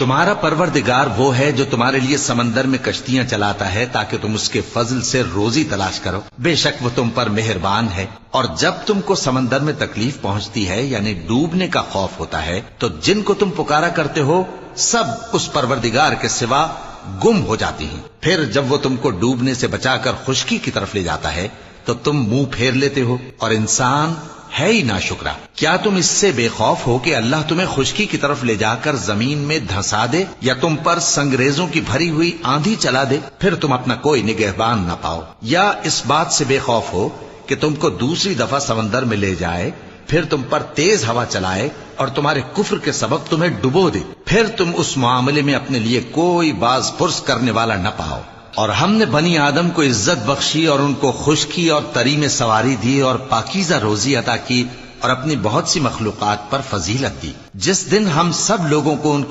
تمہارا پروردگار وہ ہے جو تمہارے لیے سمندر میں کشتیاں چلاتا ہے تاکہ تم اس کے فضل سے روزی تلاش کرو، بے شک وہ تم پر مہربان ہے۔ اور جب تم کو سمندر میں تکلیف پہنچتی ہے یعنی ڈوبنے کا خوف ہوتا ہے تو جن کو تم پکارا کرتے ہو سب اس پروردگار کے سوا گم ہو جاتی ہیں۔ پھر جب وہ تم کو ڈوبنے سے بچا کر خشکی کی طرف لے جاتا ہے تو تم منہ پھیر لیتے ہو، اور انسان ہے ہی ناشکرا۔ کیا تم اس سے بے خوف ہو کہ اللہ تمہیں خشکی کی طرف لے جا کر زمین میں دھنسا دے یا تم پر سنگریزوں کی بھری ہوئی آندھی چلا دے، پھر تم اپنا کوئی نگہبان نہ پاؤ؟ یا اس بات سے بے خوف ہو کہ تم کو دوسری دفعہ سمندر میں لے جائے، پھر تم پر تیز ہوا چلائے اور تمہارے کفر کے سبب تمہیں ڈبو دے، پھر تم اس معاملے میں اپنے لیے کوئی باز پرس کرنے والا نہ پاؤ؟ اور ہم نے بنی آدم کو عزت بخشی اور ان کو خشکی اور تری میں سواری دی اور پاکیزہ روزی عطا کی اور اپنی بہت سی مخلوقات پر فضیلت دی۔ جس دن ہم سب لوگوں کو ان کی